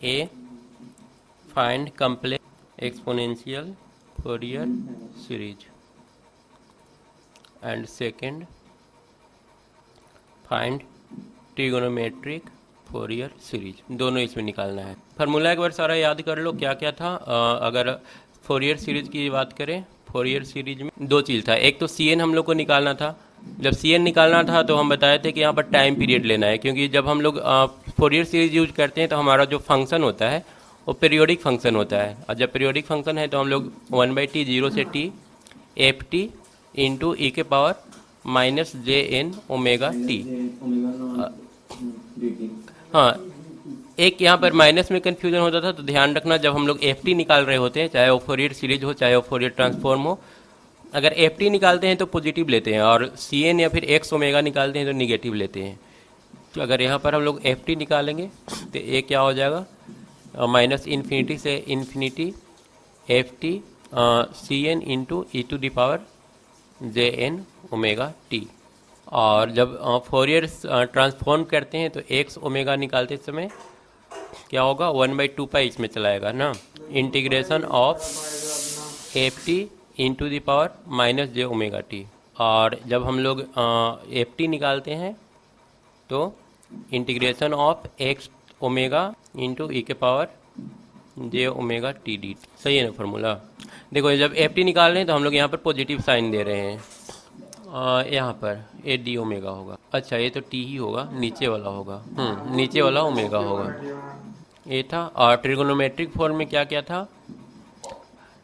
A. Find complex exponential Fourier series, and second, find trigonometric Fourier series. दोनों इसमें निकालना है। फार्मूला एक बार सारा याद कर लो क्या क्या था। अगर फोरियर सीरीज की बात करें, फोरियर सीरीज में दो चीज़ था। एक तो सी एन हम लोग को निकालना था। जब सी एन निकालना था तो हम बताए थे कि यहाँ पर टाइम पीरियड लेना है, क्योंकि जब हम लोग फोरियर सीरीज यूज करते हैं तो हमारा जो फंक्शन होता है वो पीरियोडिक फंक्शन होता है। और जब पीरियोडिक फंक्शन है तो हम लोग 1/t 0 से t एफ टी इंटू ई के power minus J N omega T. हाँ, एक यहाँ पर माइनस में कन्फ्यूजन होता था, तो ध्यान रखना जब हम लोग एफ टी निकाल रहे होते हैं, चाहे वो फोरियर सीरीज हो चाहे वो फोरियर ट्रांसफॉर्म हो, अगर एफ टी निकालते हैं तो पॉजिटिव लेते हैं और सी एन या फिर एक्स ओमेगा निकालते हैं तो निगेटिव लेते हैं। तो अगर यहाँ पर हम लोग एफ टी निकालेंगे तो ये क्या हो जाएगा, माइनस इन्फिनिटी से infinity F T C N into E to the power J N omega T. और जब फोरियर ट्रांसफॉर्म करते हैं तो एक्स ओमेगा निकालते समय क्या होगा, 1/2 इसमें चलाएगा ना, integration of F T into the power minus j omega T. और जब हम लोग एफ टी निकालते हैं तो integration of x omega into ई के power j omega T d. सही है ना फॉर्मूला। देखो जब एफ टी निकाल रहे हैं तो हम लोग यहाँ पर पॉजिटिव साइन दे रहे हैं। यहाँ पर ए डी ओमेगा होगा। अच्छा ये तो टी ही होगा, नीचे वाला होगा। नीचे वाला ओमेगा होगा। ये था। और ट्रिगोनोमेट्रिक फॉर्म में क्या क्या था,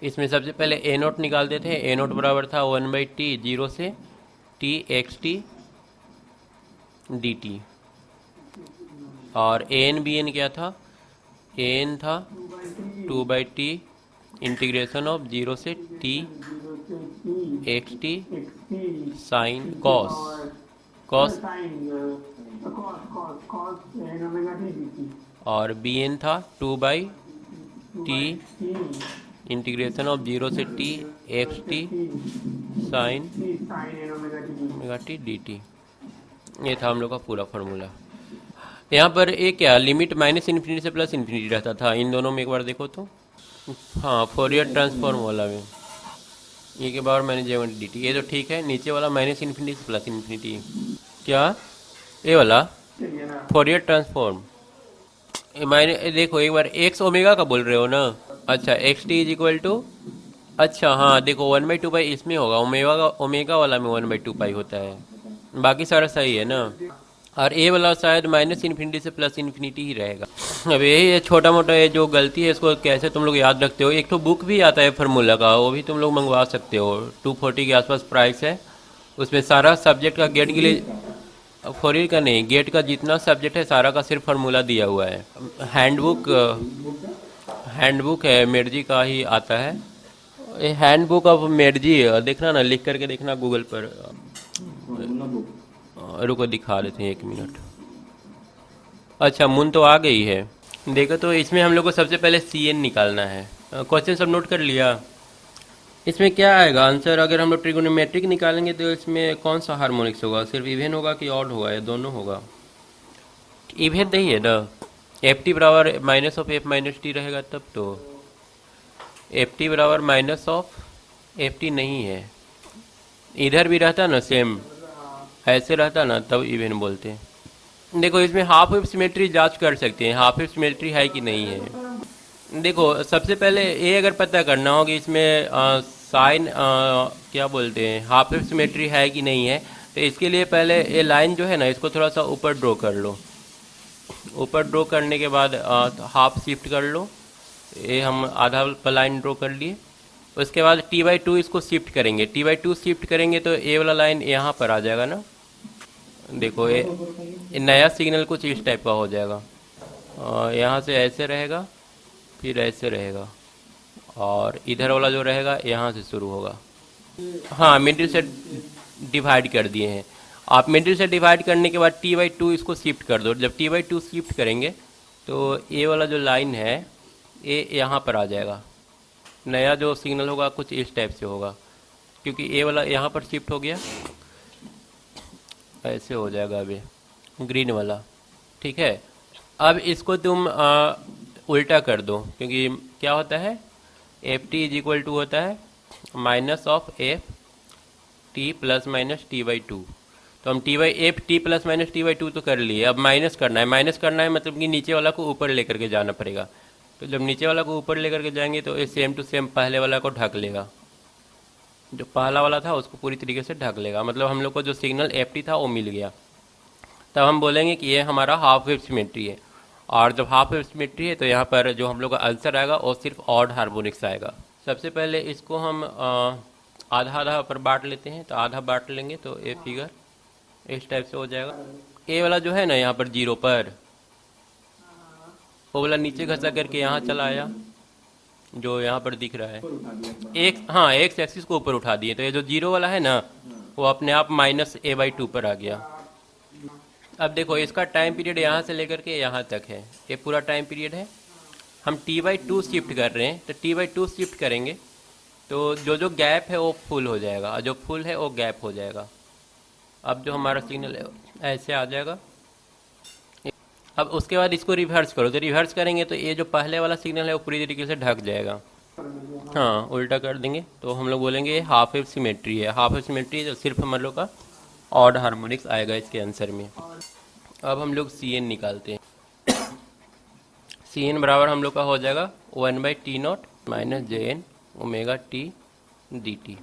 इसमें सबसे पहले ए नोट निकालते थे। ए नोट बराबर था 1/t 0 से T x T D T. और ए एन बी एन क्या था, ए एन था 2/t इंटीग्रेशन ऑफ 0 से T x T sine cos और बी एन था 2/t इंटीग्रेशन ऑफ 0 से T x T sine omega T D T. ये था हम लोग का पूरा फार्मूला। यहाँ पर एक क्या लिमिट माइनस इन्फिनिटी से प्लस इन्फिनिटी रहता था, इन दोनों में एक बार देखो तो। हाँ, फोरियर ट्रांसफॉर्म वाला में ये के बार माइनस जे डी टी, ये तो ठीक है। नीचे वाला माइनस इन्फिनिटी से प्लस इन्फिनिटी, क्या ये वाला फोरियर ट्रांसफॉर्म माइनस। देखो एक बार एक्स ओमेगा का बोल रहे हो ना। अच्छा X T is equal to, अच्छा हाँ देखो 1/2 इसमें होगा, ओमेगा वाला में 1/2 होता है, बाकी सारा सही है ना। और ए वाला शायद माइनस इन्फिनिटी से प्लस इन्फिनिटी ही रहेगा। अब यही छोटा मोटा ये जो गलती है इसको कैसे तुम लोग याद रखते हो। एक तो बुक भी आता है फार्मूला का, वो भी तुम लोग मंगवा सकते हो, 240 के आसपास प्राइस है। उसमें सारा सब्जेक्ट का गेट के लिए, फोरियर का नहीं, गेट का जितना सब्जेक्ट है सारा का सिर्फ फार्मूला दिया हुआ है। हैंडबुक है मेडजी का ही आता है, ये हैंडबुक ऑफ मेडजी। देखना ना, लिख करके देखना गूगल पर। रुको दिखा देते हैं 1 मिनट। अच्छा मुन तो आ गई है। देखो तो इसमें हम लोग को सबसे पहले सी एन निकालना है। क्वेश्चन सब नोट कर लिया। इसमें क्या आएगा आंसर, अगर हम लोग ट्रिगोनोमेट्रिक निकालेंगे तो इसमें कौन सा हार्मोनिक्स होगा, सिर्फ इवेन होगा कि ऑड होगा, या दोनों होगा। इवेन नहीं है ना, एफ टी बराबर minus of F minus T रहेगा तब तो। एफ टी बराबर माइनस ऑफ एफ टी नहीं है, इधर भी रहता ना सेम, ऐसे रहता ना तब इवेन बोलते हैं। देखो इसमें हाफ वेव सिमेट्री जांच कर सकते हैं, हाफ वेव सिमेट्री है कि नहीं है। देखो सबसे पहले ये अगर पता करना हो कि इसमें साइन क्या बोलते हैं, हाफ वेव सिमेट्री है कि नहीं है, तो इसके लिए पहले ये लाइन जो है ना इसको थोड़ा सा ऊपर ड्रॉ कर लो। ऊपर ड्रॉ करने के बाद हाफ शिफ्ट कर लो, ये हम आधा लाइन ड्रॉ कर लिए। उसके बाद t/2 इसको शिफ्ट करेंगे, t/2 शिफ्ट करेंगे तो ए वाला लाइन यहाँ पर आ जाएगा ना। देखो ये नया सिग्नल कुछ इस टाइप का हो जाएगा, यहाँ से ऐसे रहेगा फिर ऐसे रहेगा, और इधर वाला जो रहेगा यहाँ से शुरू होगा। हाँ मिडिल से डिवाइड कर दिए हैं आप। मिडिल से डिवाइड करने के बाद t/2 इसको शिफ्ट कर दो। जब t/2 शिफ्ट करेंगे तो ये वाला जो लाइन है ये यहाँ पर आ जाएगा, नया जो सिग्नल होगा कुछ इस टाइप से होगा, क्योंकि ए वाला यहाँ पर शिफ्ट हो गया, ऐसे हो जाएगा अभी ग्रीन वाला। ठीक है, अब इसको तुम उल्टा कर दो, क्योंकि क्या होता है, F T is equal to होता है minus of F T plus minus T by two. तो हम T by F T plus minus T by two तो कर लिए, अब माइनस करना है। माइनस करना है मतलब कि नीचे वाला को ऊपर लेकर के जाना पड़ेगा। तो जब नीचे वाला को ऊपर लेकर के जाएंगे तो ये सेम टू सेम पहले वाला को ढक लेगा, जो पहला वाला था उसको पूरी तरीके से ढक लेगा। मतलब हम लोग को जो सिग्नल एफ टी था वो मिल गया। तब हम बोलेंगे कि ये हमारा हाफ वेव सिमेट्री है। और जब हाफ वेव सिमेट्री है तो यहाँ पर जो हम लोग का आंसर आएगा वो सिर्फ ऑड हार्मोनिक्स आएगा। सबसे पहले इसको हम आधा आधा पर बांट लेते हैं। तो आधा बांट लेंगे तो ये फिगर इस टाइप से हो जाएगा। ए वाला जो है ना यहाँ पर जीरो पर, वो वाला नीचे घसा करके यहाँ चला आया, जो यहाँ पर दिख रहा है एक, हाँ एक्स एक्सिस को ऊपर उठा दिए। तो ये जो जीरो वाला है ना वो अपने आप माइनस ए बाई टू पर आ गया। अब देखो इसका टाइम पीरियड यहाँ से लेकर के यहाँ तक है, ये पूरा टाइम पीरियड है। हम टी बाई टू शिफ्ट कर रहे हैं, तो टी बाई टू शिफ्ट करेंगे तो जो जो गैप है वो फुल हो जाएगा, और जो फुल है वो गैप हो जाएगा। अब जो हमारा सिग्नल है ऐसे आ जाएगा। अब उसके बाद इसको रिवर्स करो, तो रिवर्स करेंगे तो ये जो पहले वाला सिग्नल है वो पूरी तरीके से ढक जाएगा। हाँ उल्टा कर देंगे तो हम लोग बोलेंगे ये हाफ वेव सिमेट्री है। हाफ वेव सिमेट्री तो सिर्फ हम लोग का ऑड हार्मोनिक्स आएगा इसके आंसर में। अब हम लोग सी एन निकालते हैं। सी एन बराबर हम लोग का हो जाएगा 1/T0 minus J N omega T D T.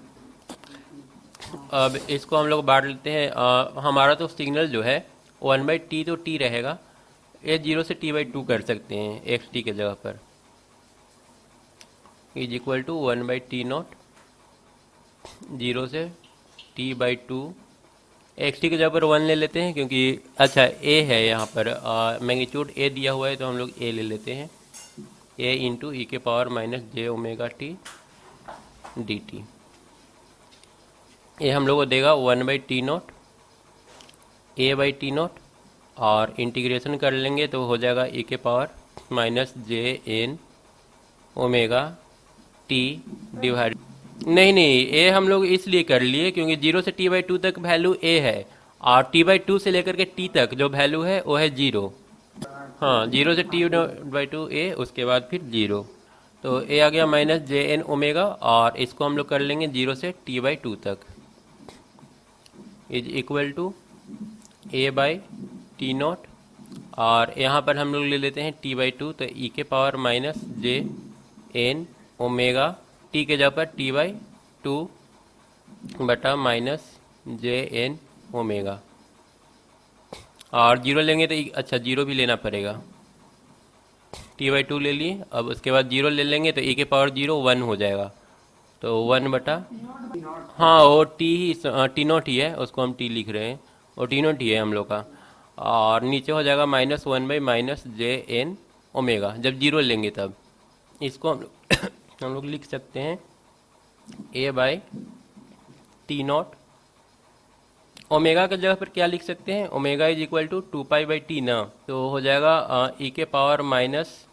अब इसको हम लोग बांट लेते हैं। हमारा तो सिग्नल जो है 1/T तो टी रहेगा, ये 0 से T/2 कर सकते हैं एक्स टी के जगह पर, इज इक्वल टू 1/T0 0 से T/2। एक्स टी की जगह पर 1 ले लेते हैं क्योंकि अच्छा ए है यहाँ पर, मैग्नीट्यूड ए दिया हुआ है तो हम लोग ए ले लेते हैं। ए इंटू ई के power minus j omega T D T. ये हम लोग को देगा 1/T0 A/T0, और इंटीग्रेशन कर लेंगे तो हो जाएगा ई के power minus J N omega T divide. नहीं, ए हम लोग इसलिए कर लिए क्योंकि 0 से T/2 तक वैल्यू ए है, और T/2 से लेकर के टी तक जो वैल्यू है वो है 0। हाँ 0 से T/2 ए, उसके बाद फिर 0। तो ए आ गया माइनस जे एन ओमेगा, और इसको हम लोग कर लेंगे 0 से T/2 तक, इज इक्वल टू A/T0। और यहाँ पर हम लोग ले लेते हैं T/2, तो ई के power minus J N omega T के जगह पर T/2 बटा माइनस जे एन ओमेगा। और 0 लेंगे तो अच्छा 0 भी लेना पड़ेगा, T/2 ले लिए। अब उसके बाद 0 ले लेंगे तो ई के पावर 0 1 हो जाएगा, तो 1 बटा, हाँ वो टी ही T0 ही है, उसको हम टी लिख रहे हैं, वो T0 ही है हम लोग का। और नीचे हो जाएगा minus 1 by minus J N omega, जब 0 लेंगे तब। इसको हम लोग हम लोग लिख सकते हैं A/T0। ओमेगा की जगह पर क्या लिख सकते हैं, omega is equal to 2π/T ना, तो हो जाएगा ई के power minus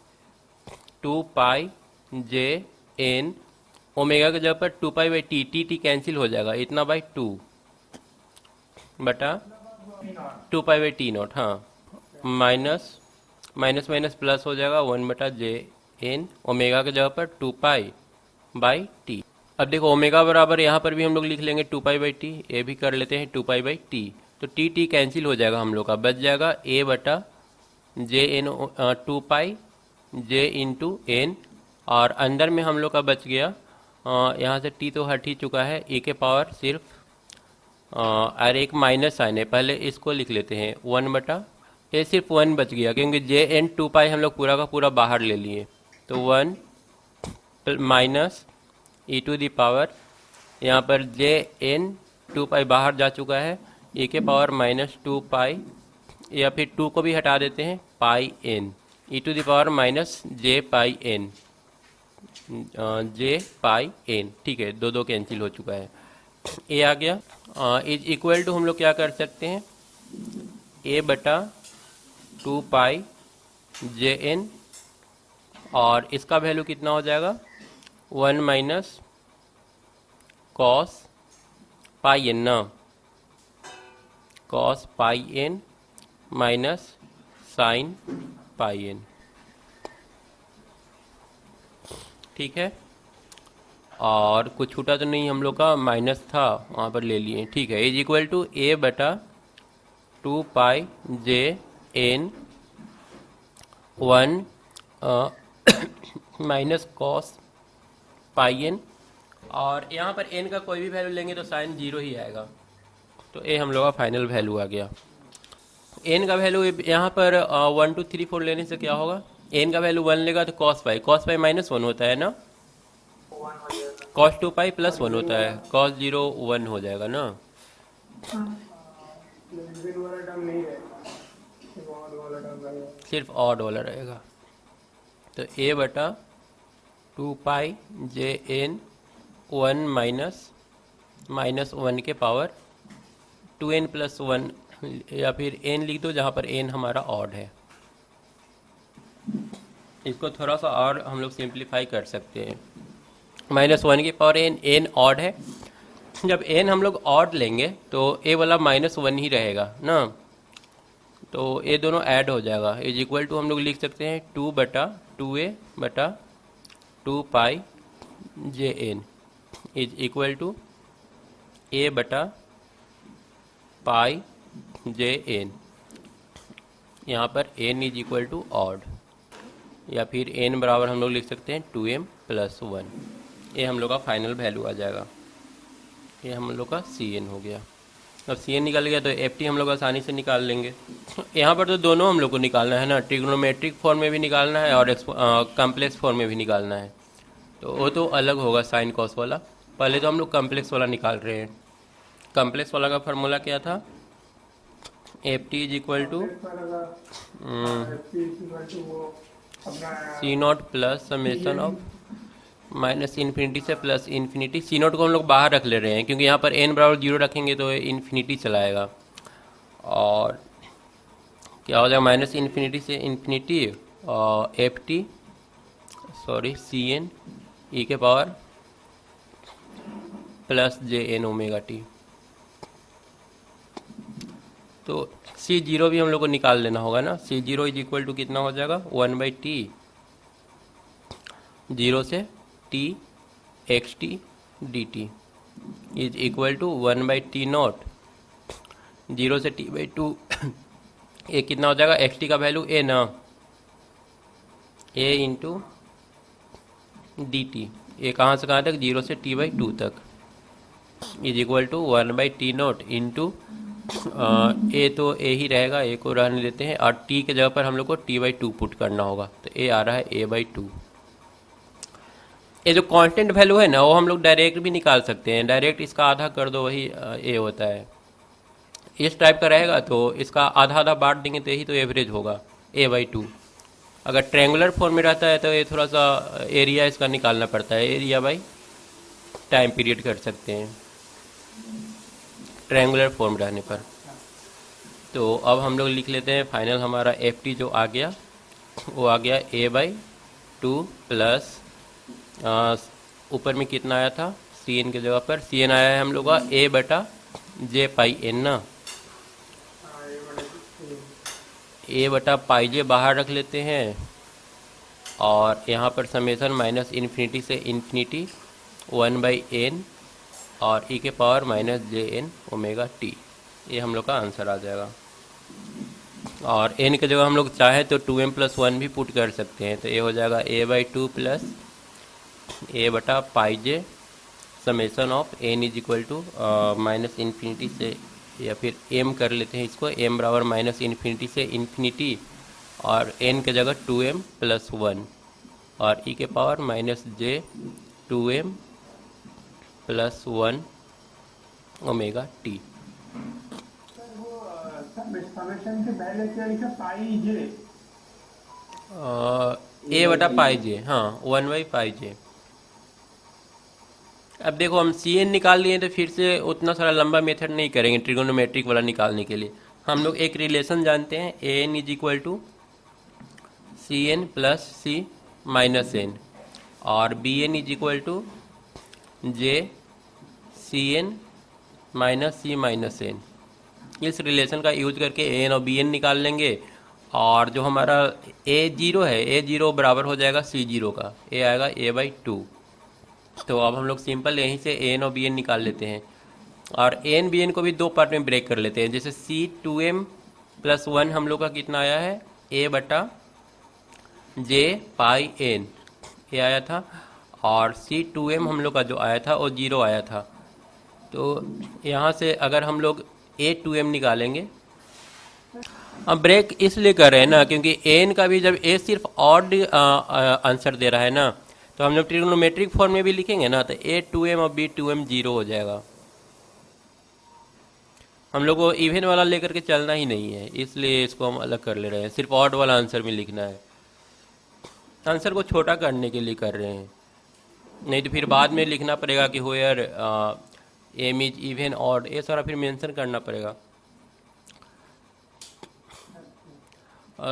2π j N omega की जगह पर 2π/T, टी कैंसिल हो जाएगा, इतना बाई 2 बटा 2π/T0। हाँ माइनस माइनस माइनस प्लस हो जाएगा 1 बटा जे एन ओमेगा की जगह पर 2π/T। अब देखो ओमेगा बराबर यहाँ पर भी हम लोग लिख लेंगे 2π/T, ये भी कर लेते हैं 2π/T। तो टी कैंसिल हो जाएगा हम लोग का, बच जाएगा ए बटा जे एन 2π जे इंटू एन, और अंदर में हम लोग का बच गया यहाँ से टी तो हट ही चुका है, ई के पावर सिर्फ और एक माइनस साइन है, पहले इसको लिख लेते हैं 1 बटा, ये सिर्फ 1 बच गया क्योंकि जे एन 2π हम लोग पूरा का पूरा बाहर ले लिए, तो 1 minus E to the power, यहाँ पर जे एन 2π बाहर जा चुका है, ई के पावर माइनस 2π, या फिर 2 को भी हटा देते हैं pi n, e to the power minus j pi n, j pi N. ठीक है, दो कैंसिल हो चुका है, ए आ गया। इज इक्वल टू हम लोग क्या कर सकते हैं, ए बटा 2π जे एन, और इसका वैल्यू कितना हो जाएगा 1 माइनस कॉस पाई एन ना, cos pi N minus sine pi N. ठीक है। और कुछ छूटा तो नहीं, हम लोग का माइनस था वहाँ पर ले लिए, ठीक है। इज इक्वल टू ए बटा 2 पाई जे n 1 minus cos pi n. और यहाँ पर एन का कोई भी वैल्यू लेंगे तो साइन जीरो ही आएगा, तो ए हम लोग का फाइनल वैल्यू आ गया। एन का वैल्यू यहाँ पर 1 2 3 4 लेने से क्या होगा, एन का वैल्यू 1 लेगा तो कॉस पाई -1 होता है ना, कॉस 2 पाई +1 होता है, कॉस 0 1 हो जाएगा ना। सिर्फ ऑड वाला रहेगा, तो ए बटा 2 पाई जे एन 1 -1 के पावर 2n+1, या फिर n लिख दो जहाँ पर n हमारा ऑड है। इसको थोड़ा सा और हम लोग सिंप्लीफाई कर सकते हैं। -1 की पावर n ऑड है, जब n हम लोग ऑड लेंगे तो a वाला -1 ही रहेगा ना, तो ये दोनों ऐड हो जाएगा। इज इक्वल टू हम लोग लिख सकते हैं 2/2a/2 pi J N is equal to a बटा पाई जे एन। यहाँ पर n is equal to odd, या फिर n बराबर हम लोग लिख सकते हैं 2m+1। ये हम लोग का फाइनल वैल्यू आ जाएगा, ये हम लोग का Cn हो गया। अब Cn निकल गया तो Ft हम लोग आसानी से निकाल लेंगे। यहाँ पर तो दोनों हम लोग को निकालना है ना, ट्रिग्नोमेट्रिक फॉर्म में भी निकालना है और कम्प्लेक्स फॉर्म में भी निकालना है, तो वो तो अलग होगा साइन कॉस वाला। पहले तो हम लोग कम्प्लेक्स वाला निकाल रहे हैं। कम्प्लेक्स वाला का फार्मूला क्या था, Ft is equal to C0 plus summation of -infinity से +इन्फिनिटी। C0 को हम लोग बाहर रख ले रहे हैं क्योंकि यहाँ पर n बराबर 0 रखेंगे तो इन्फिनिटी चलाएगा, और क्या हो जाएगा -इन्फिनिटी से इन्फिनिटी और Cn e के पावर +jn⍵t। तो C0 भी हम लोग को निकाल लेना होगा ना। C0 इज इक्वल टू कितना हो जाएगा, 1/t 0 से t xt dt is equal to 1/t0 0 से t/2। ये कितना हो जाएगा, xt का वैल्यू a ना, a इंटू dt। ये कहाँ से कहाँ तक, 0 से t/2 तक is equal to 1/t0 into a तो ए ही रहेगा, ए को रहने देते हैं, और टी के जगह पर हम लोग को t/2 पुट करना होगा, तो ए आ रहा है a/2। ये जो कांस्टेंट वैल्यू है ना वो हम लोग डायरेक्ट भी निकाल सकते हैं, डायरेक्ट इसका आधा कर दो वही ए होता है। इस टाइप का रहेगा तो इसका आधा आधा बांट देंगे तो यही तो एवरेज होगा a/2। अगर ट्रायंगुलर फॉर्म में रहता है तो ये थोड़ा सा एरिया इसका निकालना पड़ता है, एरिया बाई टाइम पीरियड कर सकते हैं ट्रायंगुलर फॉर्म रहने पर। तो अब हम लोग लिख लेते हैं फाइनल हमारा Ft जो आ गया वो आ गया a/2 प्लस ऊपर में कितना आया था, Cn के जगह पर Cn आया है हम लोग का a/j/n ना, a/πj बाहर रख लेते हैं, और यहाँ पर समेसन -इन्फिनिटी से इन्फिनिटी 1/n और e के पावर -jn⍵t। ये हम लोग का आंसर आ जाएगा। और n की जगह हम लोग चाहे तो 2m+1 भी पुट कर सकते हैं, तो ये हो जाएगा a/2 plus a/πj summation of n is equal to -infinity से, या फिर m कर लेते हैं इसको, m बराबर -इन्फिनिटी से इन्फिनिटी और n के जगह 2m+1 और e के पावर -j2m+1⍵t। a/πj, हाँ 1/πj। अब देखो हम Cn निकाल लिए तो फिर से उतना सारा लंबा मेथड नहीं करेंगे ट्रिगोनोमेट्रिक वाला निकालने के लिए। हम लोग एक रिलेशन जानते हैं, an is equal to Cn plus C minus n, और Bn is equal to J Cn minus C minus n। इस रिलेशन का यूज करके an और Bn निकाल लेंगे, और जो हमारा ए जीरो है, ए जीरो बराबर हो जाएगा सी जीरो का, ए आएगा ए बाई टू। तो अब हम लोग सिंपल यहीं से ए एन और बी एन निकाल लेते हैं, और ए एन बी एन को भी दो पार्ट में ब्रेक कर लेते हैं। जैसे सी टू एम प्लस वन हम लोग का कितना आया है, ए बटा जे पाई एन, ये आया था। और सी टू एम हम लोग का जो आया था वो जीरो आया था। तो यहाँ से अगर हम लोग ए टू एम निकालेंगे, अब ब्रेक इसलिए कर रहे हैं ना क्योंकि एन का भी जब ए सिर्फ ऑड आंसर दे रहा है ना, तो हम लोग ट्रिग्नोमेट्रिक फॉर्म में भी लिखेंगे ना, तो ए टू एम और बी टू एम जीरो हो जाएगा। हम लोग को इवन वाला लेकर के चलना ही नहीं है, इसलिए इसको हम अलग कर ले रहे हैं, सिर्फ ऑड वाला आंसर में लिखना है। आंसर को छोटा करने के लिए कर रहे हैं, नहीं तो फिर बाद में लिखना पड़ेगा कि होयर एम इज इवन ऑड, ये सारा फिर मेंशन करना पड़ेगा।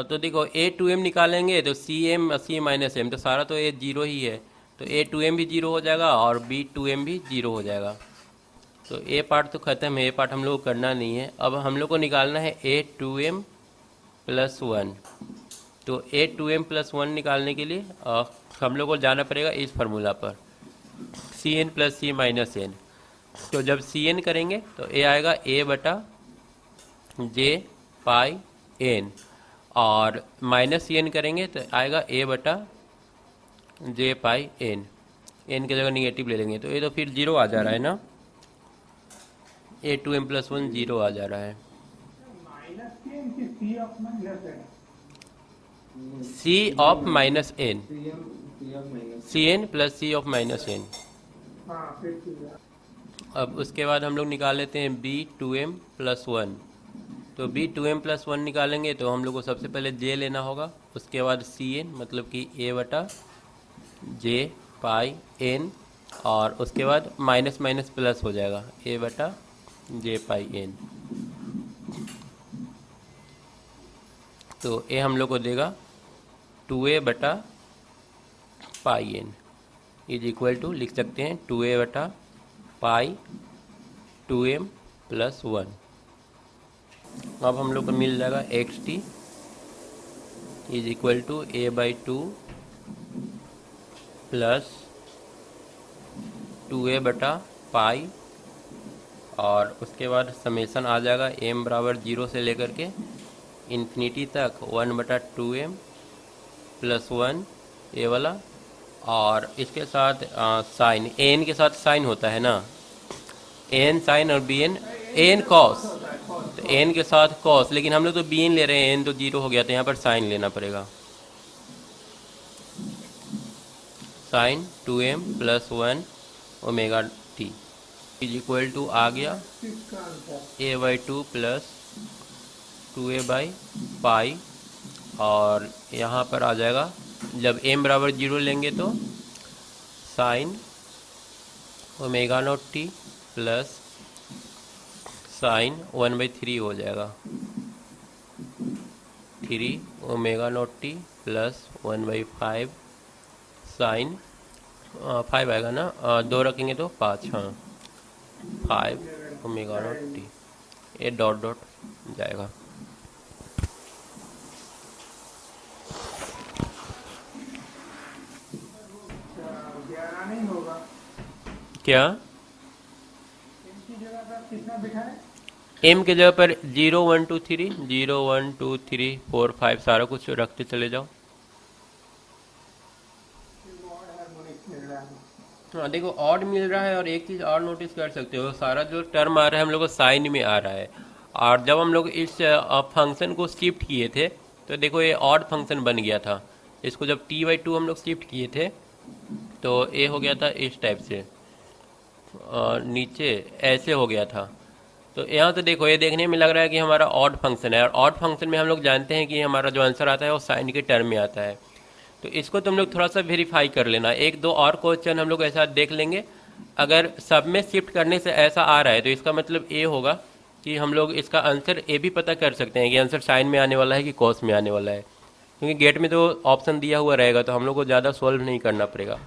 तो देखो ए टू एम निकालेंगे तो C M C minus M, तो सारा तो ए जीरो ही है, तो ए टू एम भी जीरो हो जाएगा और बी टू एम भी जीरो हो जाएगा। तो ए पार्ट तो ख़त्म है, ए पार्ट हम लोग को करना नहीं है। अब हम लोग को निकालना है ए टू एम प्लस वन। तो A two m plus one निकालने के लिए हम लोग को जाना पड़ेगा इस फार्मूला पर, सी एन प्लस सी माइनस एन। तो जब सी एन करेंगे तो ए आएगा ए बटा जे पाई एन, और माइनस सी एन करेंगे तो आएगा ए बटा जे पाई एन, एन की जगह निगेटिव ले लेंगे तो ये तो फिर जीरो आ जा रहा है ना, a two m plus one zero आ जा रहा है। C of minus n, c n plus c of minus n. अब उसके बाद हम लोग निकाल लेते हैं b two m plus one. तो b two m plus one निकालेंगे तो हम लोग को सबसे पहले जे लेना होगा, उसके बाद सी एन मतलब कि ए बटा जे पाई एन, और उसके बाद माइनस माइनस प्लस हो जाएगा ए बटा जे पाई एन। तो ए हम लोग को देगा टू ए बटा pi n is equal to, लिख सकते हैं टू ए बटा pi two m plus one. अब हम लोग को मिल जाएगा x T is equal to a by two plus two a बटा पाई, और उसके बाद समेसन आ जाएगा एम बराबर जीरो से लेकर के इन्फिनिटी तक वन बटा टू एम प्लस वन ए वाला, और इसके साथ साइन, एन के साथ साइन होता है ना, एन साइन और बी एन, एन कॉस, तो एन के साथ कॉस, लेकिन हम लोग तो बी एन ले रहे हैं, एन तो जीरो हो गया तो यहाँ पर साइन लेना पड़ेगा, sine two m plus one omega t is equal to आ गया a by two plus two a by pi, और यहाँ पर आ जाएगा जब m बराबर जीरो लेंगे तो sine omega naught T plus sine one by three हो जाएगा, three omega naught T plus one by five sine, five आएगा ना, दो रखेंगे तो पाँच, हाँ फाइव ओमेगा नॉट टी, ये डॉट डॉट जाएगा। क्या एम के जगह पर zero one two three, zero one two three four five सारा कुछ रखते चले जाओ। हाँ देखो ऑड मिल रहा है, और एक चीज़ और नोटिस कर सकते हो, सारा जो टर्म आ रहा है हम लोग को साइन में आ रहा है, और जब हम लोग इस फंक्शन को शिफ्ट किए थे तो देखो ये ऑड फंक्शन बन गया था, इसको जब टी बाई टू हम लोग शिफ्ट किए थे तो ये हो गया था इस टाइप से, नीचे ऐसे हो गया था। तो यहाँ तो देखो ये देखने में लग रहा है कि हमारा ऑड फंक्शन है, और ऑड फंक्शन में हम लोग जानते हैं कि हमारा जो आंसर आता है वो साइन के टर्म में आता है। तो इसको तुम लोग थोड़ा सा वेरीफाई कर लेना, एक दो और क्वेश्चन हम लोग ऐसा देख लेंगे, अगर सब में शिफ्ट करने से ऐसा आ रहा है तो इसका मतलब ये होगा कि हम लोग इसका आंसर ये भी पता कर सकते हैं कि आंसर साइन में आने वाला है कि कॉस में आने वाला है, क्योंकि गेट में तो ऑप्शन दिया हुआ रहेगा तो हम लोग को ज़्यादा सॉल्व नहीं करना पड़ेगा।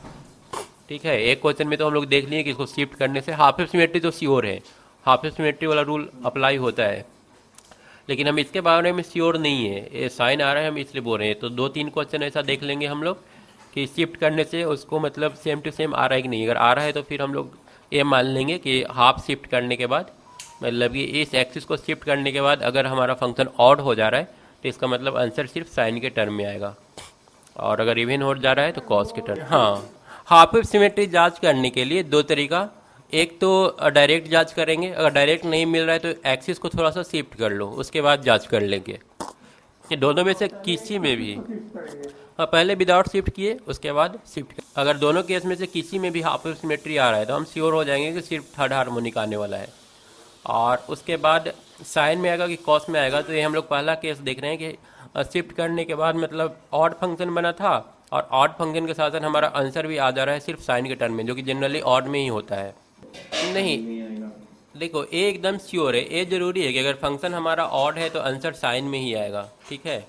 ठीक है, एक क्वेश्चन में तो हम लोग देख लिए कि इसको शिफ्ट करने से हाफ सिमेट्री तो श्योर है, हाफ सिमेट्री वाला रूल अप्लाई होता है, लेकिन हम इसके बारे में श्योर नहीं है, ये साइन आ रहा है हम इसलिए बोल रहे हैं। तो 2-3 क्वेश्चन ऐसा देख लेंगे हम लोग कि शिफ्ट करने से उसको मतलब सेम टू सेम आ रहा है कि नहीं। अगर आ रहा है तो फिर हम लोग ये मान लेंगे कि हाफ शिफ्ट करने के बाद, मतलब कि इस एक्सिस को शिफ्ट करने के बाद अगर हमारा फंक्शन ऑड हो जा रहा है तो इसका मतलब आंसर सिर्फ साइन के टर्म में आएगा, और अगर इवन हो जा रहा है तो कॉस के टर्म। हाँ, हाफ वेव सिमेट्री जांच करने के लिए दो तरीका, एक तो डायरेक्ट जांच करेंगे, अगर डायरेक्ट नहीं मिल रहा है तो एक्सिस को थोड़ा सा शिफ्ट कर लो, उसके बाद जांच कर लेंगे। ये दोनों में से किसी में भी, हाँ, पहले विदाउट शिफ्ट किए उसके बाद शिफ्ट। अगर दोनों केस में से किसी में भी हाफ वेव सिमेट्री आ रहा है तो हम श्योर हो जाएंगे कि सिर्फ थर्ड हार्मोनिक आने वाला है। और उसके बाद साइन में आएगा कि कॉस में आएगा, तो ये हम लोग पहला केस देख रहे हैं कि शिफ्ट करने के बाद मतलब ऑड फंक्शन बना था, और ऑड फंक्शन के साथ साथ हमारा आंसर भी आ जा रहा है सिर्फ साइन के टर्म में, जो कि जनरली ऑड में ही होता है। नहीं, देखो ये एकदम श्योर है, ये जरूरी है कि अगर फंक्शन हमारा ऑड है तो आंसर साइन में ही आएगा, ठीक है।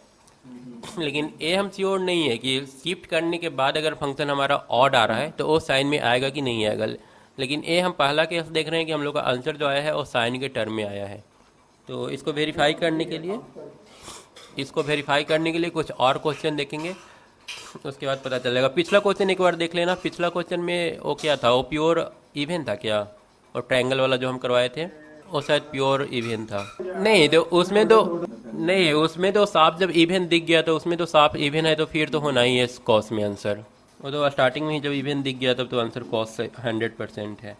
लेकिन ये हम श्योर नहीं है कि शिफ्ट करने के बाद अगर फंक्शन हमारा ऑड आ रहा है तो वो साइन में आएगा कि नहीं आएगा। लेकिन ये हम पहला केस देख रहे हैं कि हम लोग का आंसर जो आया है वो साइन के टर्म में आया है। तो इसको वेरीफाई करने के लिए, कुछ और क्वेश्चन देखेंगे, उसके बाद पता चलेगा। पिछला क्वेश्चन एक बार देख लेना, पिछला क्वेश्चन में वो क्या था, वो प्योर इवन था क्या, और ट्रायंगल वाला जो हम करवाए थे वो शायद प्योर इवन था। नहीं तो उसमें तो साफ जब इवन दिख गया तो उसमें तो साफ इवन है, तो फिर तो होना ही है कॉस में आंसर। वो तो स्टार्टिंग में ही जब इवन दिख गया तब तो आंसर कॉस से 100% है।